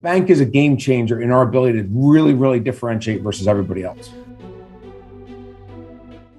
Bank is a game changer in our ability to really differentiate versus everybody else.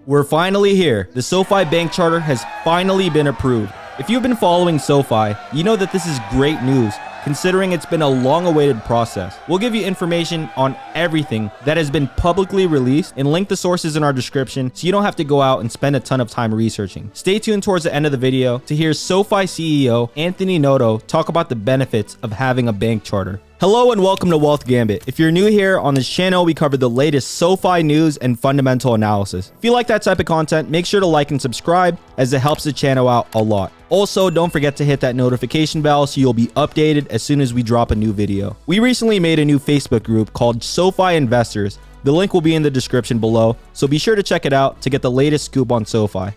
We're finally here. The SoFi Bank Charter has finally been approved. If you've been following SoFi, you know that this is great news, considering it's been a long-awaited process. We'll give you information on everything that has been publicly released and link the sources in our description so you don't have to go out and spend a ton of time researching. Stay tuned towards the end of the video to hear SoFi CEO Anthony Noto talk about the benefits of having a bank charter. Hello and welcome to Wealth Gambit. If you're new here on this channel, we cover the latest SoFi news and fundamental analysis. If you like that type of content, make sure to like and subscribe as it helps the channel out a lot. Also, don't forget to hit that notification bell so you'll be updated as soon as we drop a new video. We recently made a new Facebook group called SoFi Investors. The link will be in the description below, so be sure to check it out to get the latest scoop on SoFi.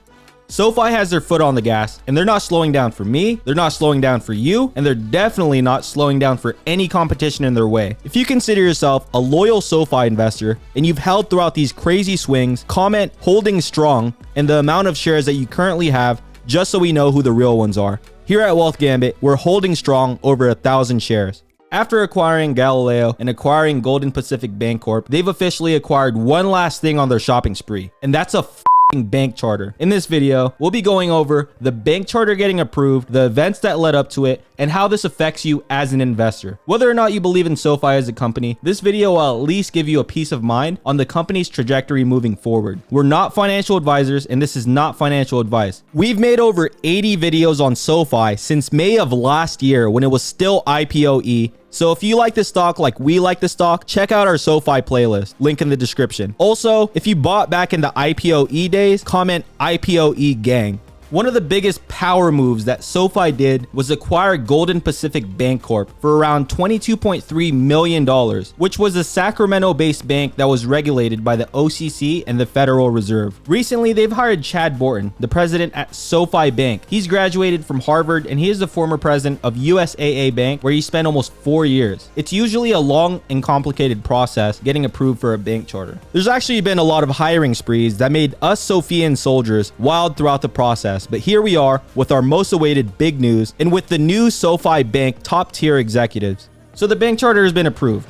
SoFi has their foot on the gas, and they're not slowing down for me, they're not slowing down for you, and they're definitely not slowing down for any competition in their way. If you consider yourself a loyal SoFi investor and you've held throughout these crazy swings, comment holding strong and the amount of shares that you currently have, just so we know who the real ones are. Here at Wealth Gambit, we're holding strong over 1,000 shares. After acquiring Galileo and acquiring Golden Pacific Bancorp, they've officially acquired one last thing on their shopping spree, and that's a bank charter. In this video, we'll be going over the bank charter getting approved, the events that led up to it, and how this affects you as an investor. Whether or not you believe in SoFi as a company, this video will at least give you a peace of mind on the company's trajectory moving forward. We're not financial advisors, and this is not financial advice. We've made over 80 videos on SoFi since May of last year when it was still IPO-E. So if you like this stock like we like the stock, check out our SoFi playlist, link in the description. Also, if you bought back in the IPO-E days, comment IPO-E gang. One of the biggest power moves that SoFi did was acquire Golden Pacific Bancorp for around $22.3 million, which was a Sacramento-based bank that was regulated by the OCC and the Federal Reserve. Recently, they've hired Chad Borton, the president at SoFi Bank. He's graduated from Harvard and he is the former president of USAA Bank, where he spent almost 4 years. It's usually a long and complicated process getting approved for a bank charter. There's actually been a lot of hiring sprees that made us Sofian soldiers wild throughout the process. But here we are with our most awaited big news and with the new SoFi Bank top tier executives. So the bank charter has been approved.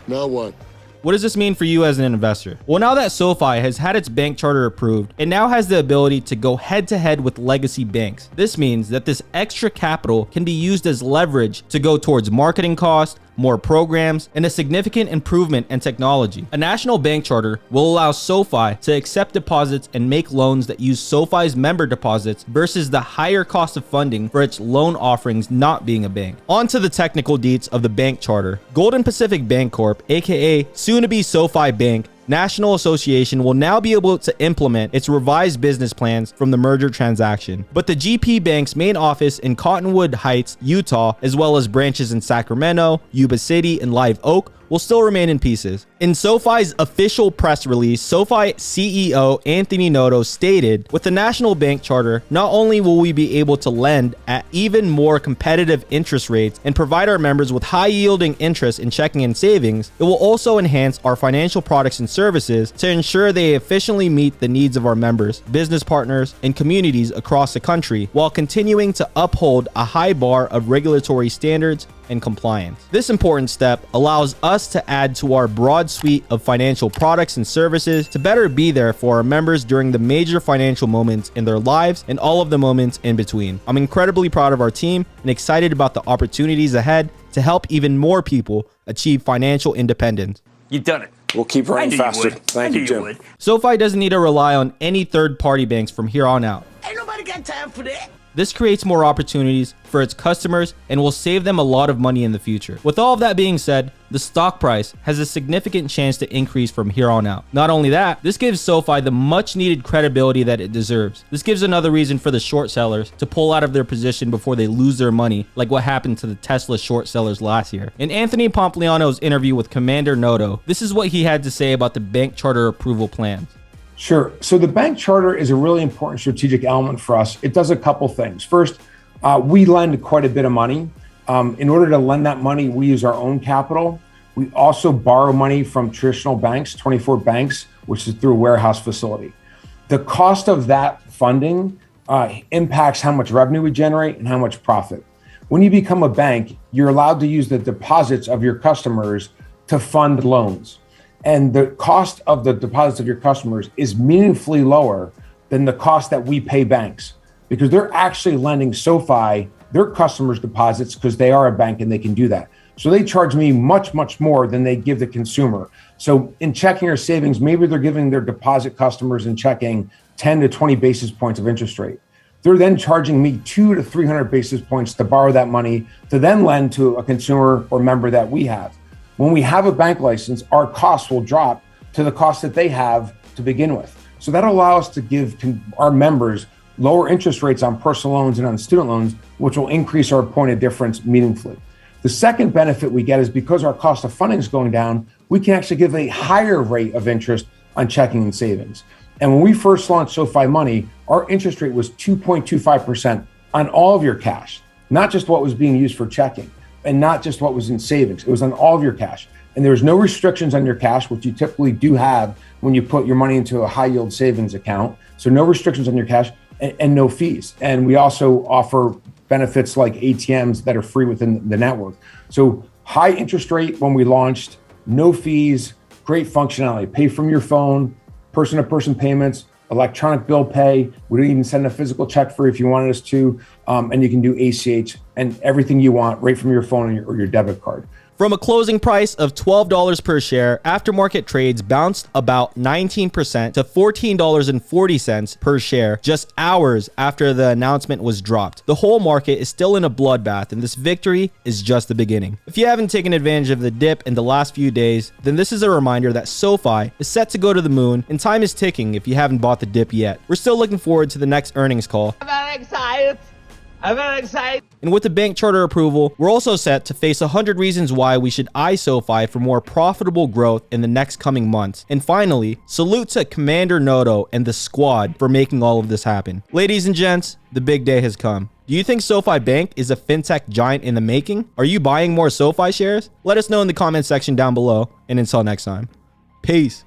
Now what? What does this mean for you as an investor? Well, now that SoFi has had its bank charter approved, it now has the ability to go head to head with legacy banks. This means that this extra capital can be used as leverage to go towards marketing costs, more programs, and a significant improvement in technology. A national bank charter will allow SoFi to accept deposits and make loans that use SoFi's member deposits versus the higher cost of funding for its loan offerings not being a bank. On to the technical deets of the bank charter. Golden Pacific Bancorp, aka soon to be SoFi Bank, National Association will now be able to implement its revised business plans from the merger transaction. But the GP Bank's main office in Cottonwood Heights, Utah, as well as branches in Sacramento, Yuba City, and Live Oak will still remain in pieces. In SoFi's official press release, SoFi CEO Anthony Noto stated, with the national bank charter, not only will we be able to lend at even more competitive interest rates and provide our members with high yielding interest in checking and savings, it will also enhance our financial products and services to ensure they efficiently meet the needs of our members, business partners, and communities across the country while continuing to uphold a high bar of regulatory standards and compliance. This important step allows us to add to our broad suite of financial products and services to better be there for our members during the major financial moments in their lives and all of the moments in between. I'm incredibly proud of our team and excited about the opportunities ahead to help even more people achieve financial independence. You've done it. We'll keep running faster. Thank you, Jim. SoFi doesn't need to rely on any third-party banks from here on out. Ain't nobody got time for that. This creates more opportunities for its customers and will save them a lot of money in the future. With all of that being said, the stock price has a significant chance to increase from here on out. Not only that, this gives SoFi the much needed credibility that it deserves. This gives another reason for the short sellers to pull out of their position before they lose their money, like what happened to the Tesla short sellers last year. In Anthony Pompliano's interview with Commander Noto, this is what he had to say about the bank charter approval plans. Sure. So the bank charter is a really important strategic element for us. It does a couple things. First, we lend quite a bit of money. In order to lend that money, we use our own capital. We also borrow money from traditional banks, 24 banks, which is through a warehouse facility. The cost of that funding impacts how much revenue we generate and how much profit. When you become a bank, you're allowed to use the deposits of your customers to fund loans. And the cost of the deposits of your customers is meaningfully lower than the cost that we pay banks, because they're actually lending SoFi their customers deposits because they are a bank and they can do that. So they charge me much, much more than they give the consumer. So in checking or savings, maybe they're giving their deposit customers in checking 10 to 20 basis points of interest rate. They're then charging me 200 to 300 basis points to borrow that money to then lend to a consumer or member that we have. When we have a bank license, our costs will drop to the cost that they have to begin with. So that'll allow us to give our members lower interest rates on personal loans and on student loans, which will increase our point of difference meaningfully. The second benefit we get is because our cost of funding is going down, we can actually give a higher rate of interest on checking and savings. And when we first launched SoFi Money, our interest rate was 2.25% on all of your cash, not just what was being used for checking and not just what was in savings. It was on all of your cash. And there was no restrictions on your cash, which you typically do have when you put your money into a high yield savings account. So no restrictions on your cash and no fees. And we also offer benefits like ATMs that are free within the network. So high interest rate when we launched, no fees, great functionality, pay from your phone, person-to-person payments, electronic bill pay. We don't even send a physical check for you if you wanted us to. And you can do ACH and everything you want right from your phone or your debit card. From a closing price of $12 per share, aftermarket trades bounced about 19% to $14.40 per share just hours after the announcement was dropped. The whole market is still in a bloodbath, and this victory is just the beginning. If you haven't taken advantage of the dip in the last few days, then this is a reminder that SoFi is set to go to the moon, and time is ticking if you haven't bought the dip yet. We're still looking forward to the next earnings call. I'm very excited. I'm very excited. And with the bank charter approval, we're also set to face 100 reasons why we should eye SoFi for more profitable growth in the next coming months. And finally, salute to Commander Noto and the squad for making all of this happen. Ladies and gents, the big day has come. Do you think SoFi Bank is a fintech giant in the making? Are you buying more SoFi shares? Let us know in the comment section down below. And until next time, peace.